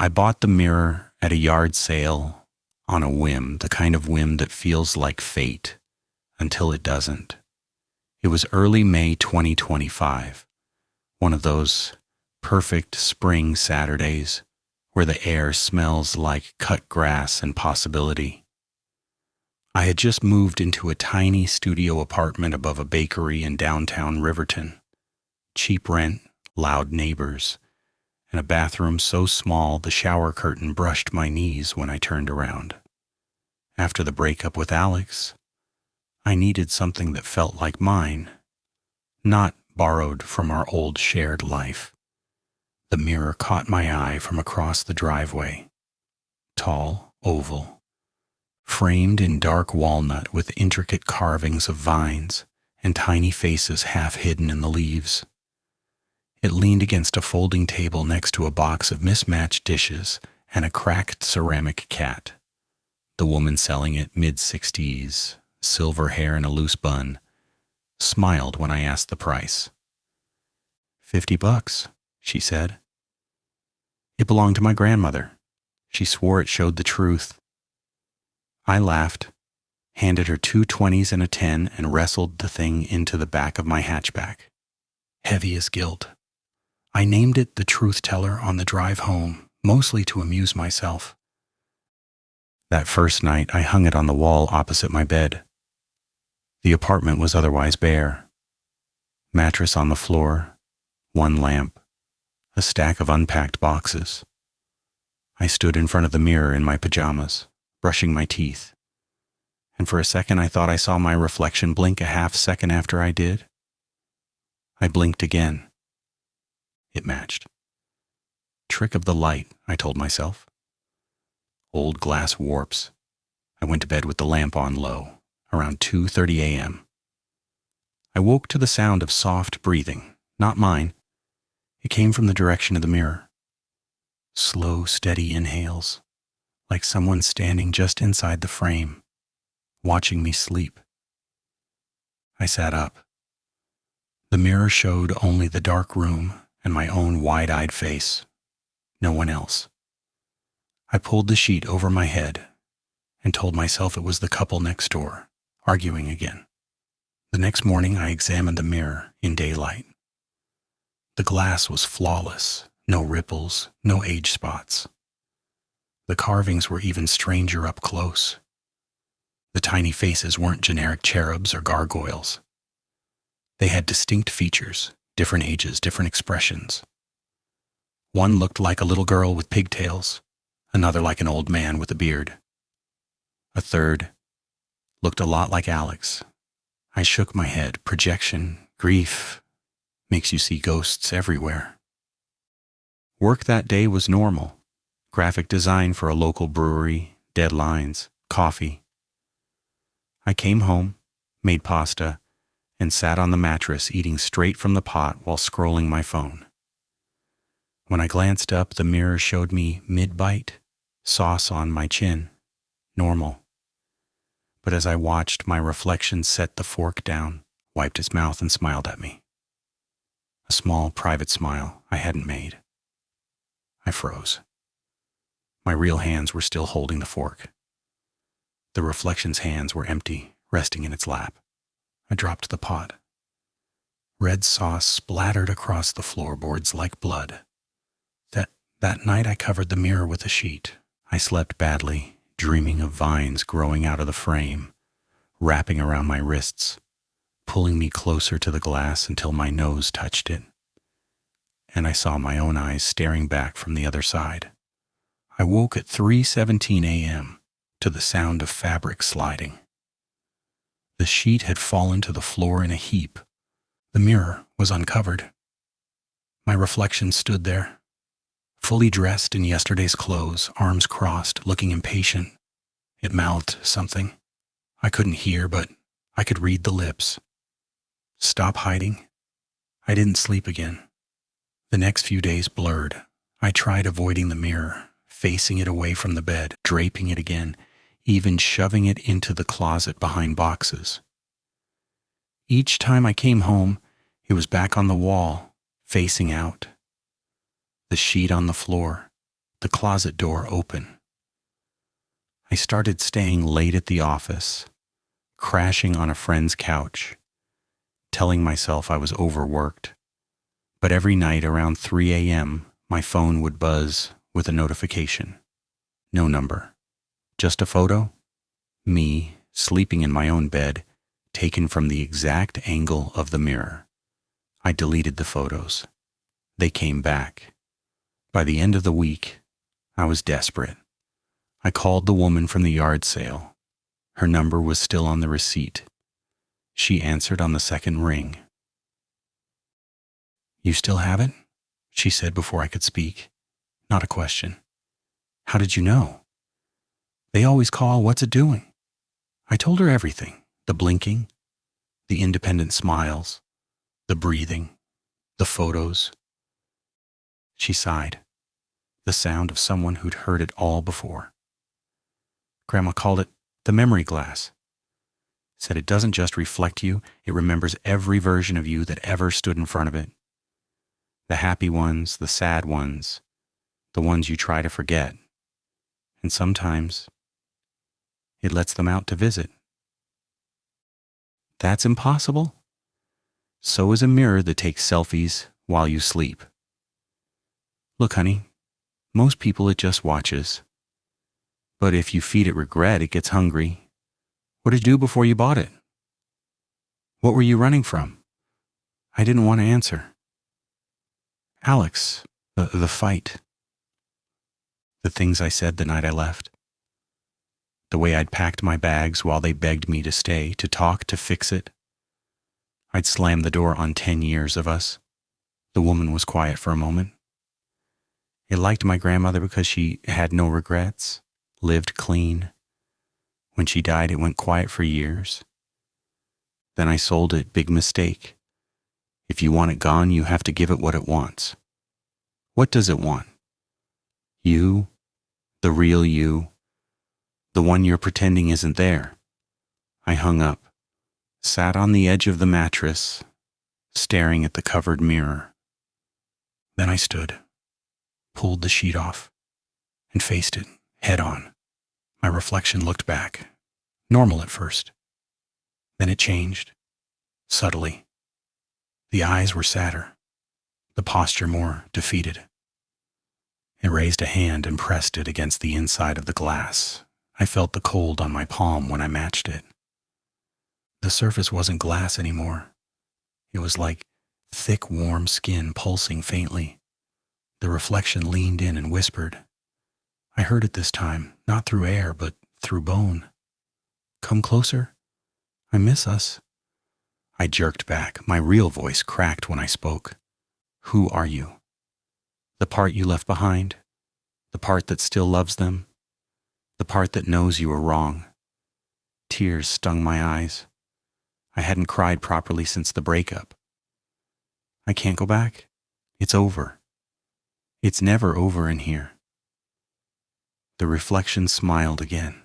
I bought the mirror at a yard sale on a whim, the kind of whim that feels like fate until it doesn't. It was early May 2025, one of those perfect spring Saturdays where the air smells like cut grass and possibility. I had just moved into a tiny studio apartment above a bakery in downtown Riverton. Cheap rent, loud neighbors, and a bathroom so small the shower curtain brushed my knees when I turned around. After the breakup with Alex, I needed something that felt like mine, not borrowed from our old shared life. The mirror caught my eye from across the driveway. Tall, oval, framed in dark walnut with intricate carvings of vines and tiny faces half hidden in the leaves. It leaned against a folding table next to a box of mismatched dishes and a cracked ceramic cat. The woman selling it, mid-60s, silver hair in a loose bun, smiled when I asked the price. $50, she said. It belonged to my grandmother. She swore it showed the truth. I laughed, handed her 2 20s and a 10, and wrestled the thing into the back of my hatchback. Heavy as guilt. I named it the Truth Teller on the drive home, mostly to amuse myself. That first night, I hung it on the wall opposite my bed. The apartment was otherwise bare. Mattress on the floor, 1 lamp, a stack of unpacked boxes. I stood in front of the mirror in my pajamas, brushing my teeth, and for a second I thought I saw my reflection blink a half second after I did. I blinked again. It matched. Trick of the light, I told myself. Old glass warps. I went to bed with the lamp on low, around 2:30 a.m. I woke to the sound of soft breathing, not mine. It came from the direction of the mirror. Slow, steady inhales, like someone standing just inside the frame, watching me sleep. I sat up. The mirror showed only the dark room and my own wide-eyed face. No one else. I pulled the sheet over my head and told myself it was the couple next door, arguing again. The next morning I examined the mirror in daylight. The glass was flawless, no ripples, no age spots. The carvings were even stranger up close. The tiny faces weren't generic cherubs or gargoyles. They had distinct features, different ages, different expressions. One looked like a little girl with pigtails, another like an old man with a beard. A third looked a lot like Alex. I shook my head. Projection, grief, makes you see ghosts everywhere. Work that day was normal. Graphic design for a local brewery, deadlines, coffee. I came home, made pasta, and sat on the mattress eating straight from the pot while scrolling my phone. When I glanced up, the mirror showed me mid-bite, sauce on my chin. Normal. But as I watched, my reflection set the fork down, wiped its mouth, and smiled at me. A small, private smile I hadn't made. I froze. My real hands were still holding the fork. The reflection's hands were empty, resting in its lap. I dropped the pot. Red sauce splattered across the floorboards like blood. That night I covered the mirror with a sheet. I slept badly, dreaming of vines growing out of the frame, wrapping around my wrists, pulling me closer to the glass until my nose touched it. And I saw my own eyes staring back from the other side. I woke at 3:17 a.m. to the sound of fabric sliding. The sheet had fallen to the floor in a heap. The mirror was uncovered. My reflection stood there, fully dressed in yesterday's clothes, arms crossed, looking impatient. It mouthed something. I couldn't hear, but I could read the lips. Stop hiding. I didn't sleep again. The next few days blurred. I tried avoiding the mirror, facing it away from the bed, draping it again, even shoving it into the closet behind boxes. Each time I came home, it was back on the wall, facing out. The sheet on the floor, the closet door open. I started staying late at the office, crashing on a friend's couch, telling myself I was overworked. But every night around 3 a.m., my phone would buzz with a notification. No number. Just a photo? Me, sleeping in my own bed, taken from the exact angle of the mirror. I deleted the photos. They came back. By the end of the week, I was desperate. I called the woman from the yard sale. Her number was still on the receipt. She answered on the second ring. "You still have it?" she said before I could speak. Not a question. "How did you know?" "They always call, what's it doing?" I told her everything. The blinking, the independent smiles, the breathing, the photos. She sighed, the sound of someone who'd heard it all before. Grandma called it the memory glass. Said it doesn't just reflect you, it remembers every version of you that ever stood in front of it. The happy ones, the sad ones, the ones you try to forget. And sometimes it lets them out to visit. That's impossible? So is a mirror that takes selfies while you sleep. Look, honey, most people it just watches. But if you feed it regret, it gets hungry. What did you do before you bought it? What were you running from? I didn't want to answer. Alex, the fight. The things I said the night I left. The way I'd packed my bags while they begged me to stay, to talk, to fix it. I'd slammed the door on 10 years of us. The woman was quiet for a moment. It liked my grandmother because she had no regrets, lived clean. When she died, it went quiet for years. Then I sold it, big mistake. If you want it gone, you have to give it what it wants. What does it want? You, the real you, the one you're pretending isn't there. I hung up, sat on the edge of the mattress, staring at the covered mirror. Then I stood, pulled the sheet off, and faced it, head on. My reflection looked back, normal at first. Then it changed, subtly. The eyes were sadder, the posture more defeated. It raised a hand and pressed it against the inside of the glass. I felt the cold on my palm when I matched it. The surface wasn't glass anymore. It was like thick, warm skin pulsing faintly. The reflection leaned in and whispered. I heard it this time, not through air, but through bone. Come closer. I miss us. I jerked back. My real voice cracked when I spoke. Who are you? The part you left behind? The part that still loves them? The part that knows you were wrong? Tears stung my eyes. I hadn't cried properly since the breakup. I can't go back. It's over. It's never over in here. The reflection smiled again.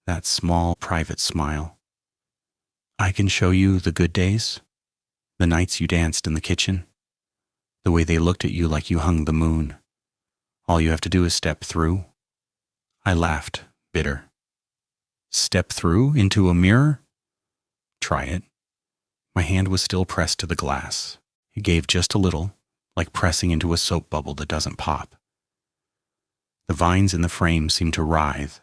That small, private smile. I can show you the good days, the nights you danced in the kitchen, the way they looked at you like you hung the moon. All you have to do is step through. I laughed, bitter. Step through into a mirror? Try it. My hand was still pressed to the glass. It gave just a little, like pressing into a soap bubble that doesn't pop. The vines in the frame seemed to writhe,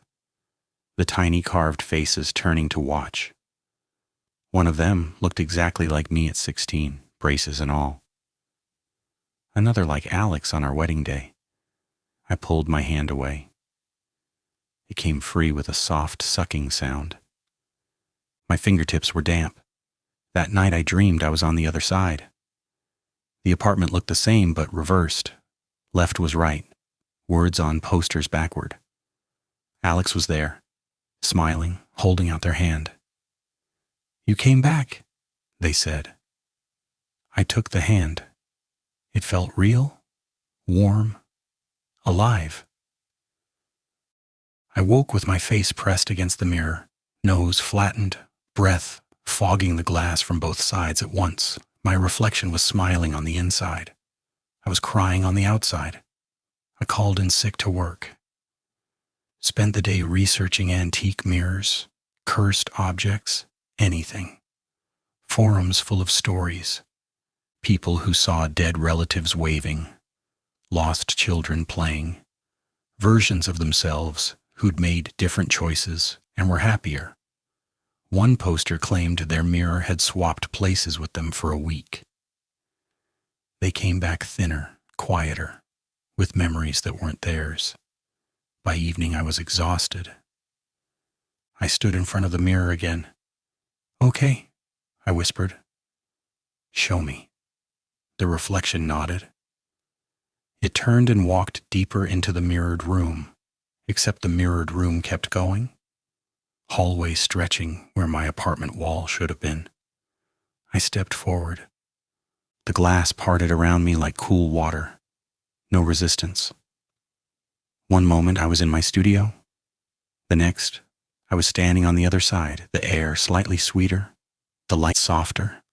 the tiny carved faces turning to watch. One of them looked exactly like me at 16, braces and all. Another like Alex on our wedding day. I pulled my hand away. It came free with a soft sucking sound. My fingertips were damp. That night I dreamed I was on the other side. The apartment looked the same but reversed. Left was right. Words on posters backward. Alex was there, smiling, holding out their hand. You came back, they said. I took the hand. It felt real, warm, alive. I woke with my face pressed against the mirror, nose flattened, breath fogging the glass from both sides at once. My reflection was smiling on the inside. I was crying on the outside. I called in sick to work. Spent the day researching antique mirrors, cursed objects, anything. Forums full of stories. People who saw dead relatives waving, lost children playing, versions of themselves who'd made different choices and were happier. One poster claimed their mirror had swapped places with them for a week. They came back thinner, quieter, with memories that weren't theirs. By evening, I was exhausted. I stood in front of the mirror again. "Okay," I whispered. "Show me." The reflection nodded. It turned and walked deeper into the mirrored room, except the mirrored room kept going. Hallway stretching where my apartment wall should have been. I stepped forward. The glass parted around me like cool water. No resistance. One moment I was in my studio. The next, I was standing on the other side, the air slightly sweeter, the light softer.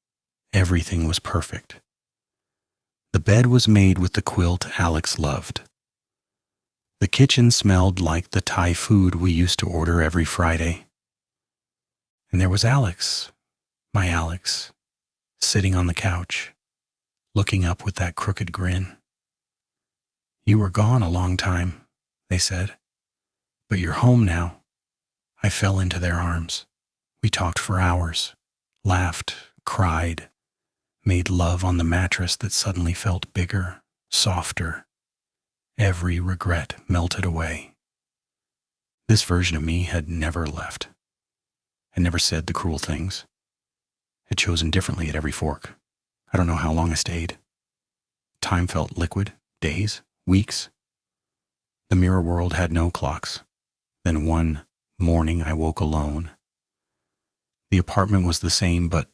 Everything was perfect. The bed was made with the quilt Alex loved. The kitchen smelled like the Thai food we used to order every Friday. And there was Alex, my Alex, sitting on the couch, looking up with that crooked grin. "You were gone a long time," they said, "but you're home now." I fell into their arms. We talked for hours, laughed, cried, made love on the mattress that suddenly felt bigger, softer. Every regret melted away. This version of me had never left, had never said the cruel things, had chosen differently at every fork. I don't know how long I stayed. Time felt liquid, days, weeks. The mirror world had no clocks. Then one morning I woke alone. The apartment was the same, but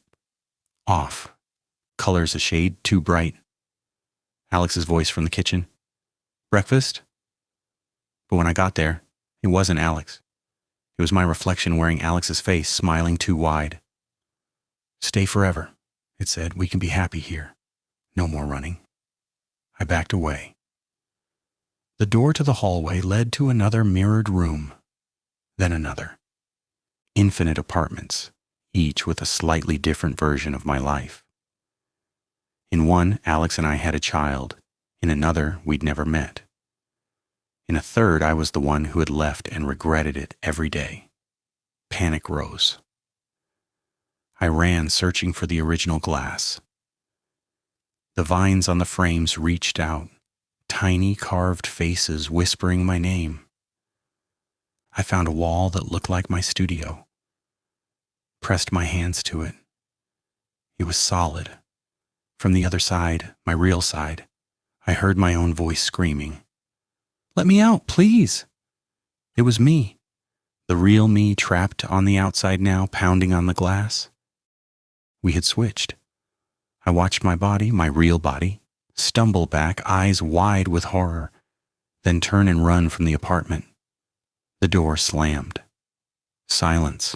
off. Colors a shade too bright. Alex's voice from the kitchen. "Breakfast?" But when I got there, it wasn't Alex. It was my reflection wearing Alex's face, smiling too wide. "Stay forever," it said. "We can be happy here. No more running." I backed away. The door to the hallway led to another mirrored room, then another. Infinite apartments, each with a slightly different version of my life. In one, Alex and I had a child. In another, we'd never met. In a third, I was the one who had left and regretted it every day. Panic rose. I ran searching for the original glass. The vines on the frames reached out, tiny carved faces whispering my name. I found a wall that looked like my studio. Pressed my hands to it. It was solid. From the other side, my real side, I heard my own voice screaming, "Let me out, please!" It was me, the real me trapped on the outside now, pounding on the glass. We had switched. I watched my body, my real body, stumble back, eyes wide with horror, then turn and run from the apartment. The door slammed. Silence.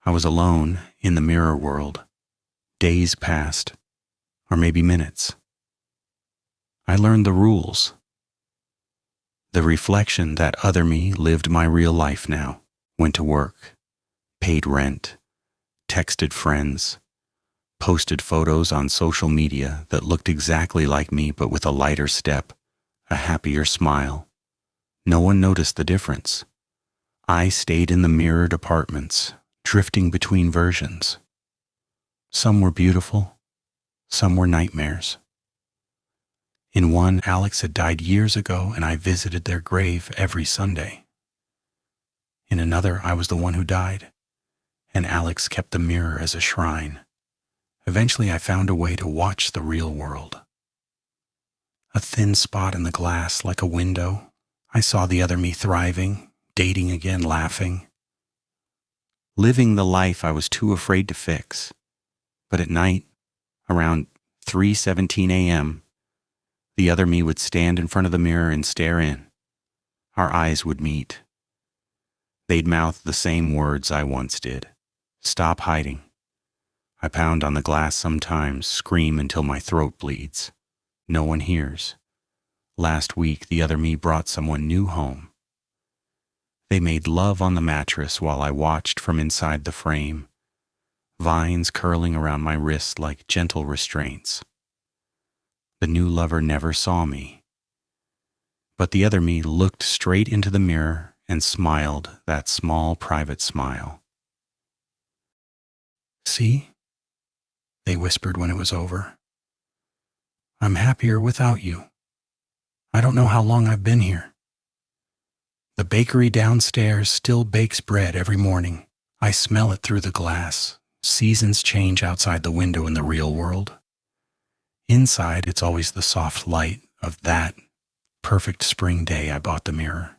I was alone in the mirror world. Days passed, or maybe minutes. I learned the rules. The reflection, that other me, lived my real life now, went to work, paid rent, texted friends, posted photos on social media that looked exactly like me but with a lighter step, a happier smile. No one noticed the difference. I stayed in the mirrored apartments, drifting between versions. Some were beautiful, some were nightmares. In one, Alex had died years ago and I visited their grave every Sunday. In another, I was the one who died, and Alex kept the mirror as a shrine. Eventually, I found a way to watch the real world. A thin spot in the glass like a window. I saw the other me thriving, dating again, laughing. Living the life I was too afraid to fix. But at night, around 3:17 a.m., the other me would stand in front of the mirror and stare in. Our eyes would meet. They'd mouth the same words I once did. "Stop hiding." I pound on the glass sometimes, scream until my throat bleeds. No one hears. Last week, the other me brought someone new home. They made love on the mattress while I watched from inside the frame, vines curling around my wrist like gentle restraints. The new lover never saw me, but the other me looked straight into the mirror and smiled that small private smile. "See?" they whispered when it was over. "I'm happier without you. I don't know how long I've been here. The bakery downstairs still bakes bread every morning. I smell it through the glass. Seasons change outside the window in the real world. Inside, it's always the soft light of that perfect spring day I bought the mirror.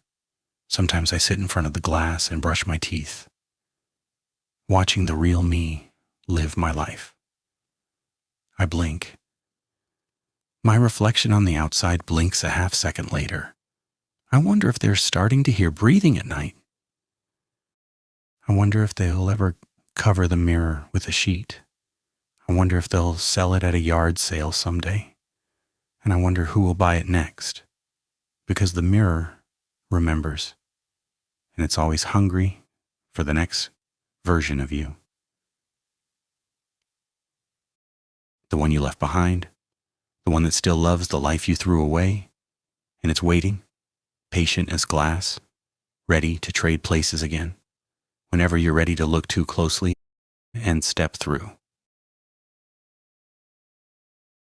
Sometimes I sit in front of the glass and brush my teeth, watching the real me live my life. I blink. My reflection on the outside blinks a half second later. I wonder if they're starting to hear breathing at night. I wonder if they'll ever cover the mirror with a sheet. I wonder if they'll sell it at a yard sale someday. And I wonder who will buy it next. Because the mirror remembers. And it's always hungry for the next version of you. The one you left behind. The one that still loves the life you threw away. And it's waiting, patient as glass, ready to trade places again. Whenever you're ready to look too closely and step through.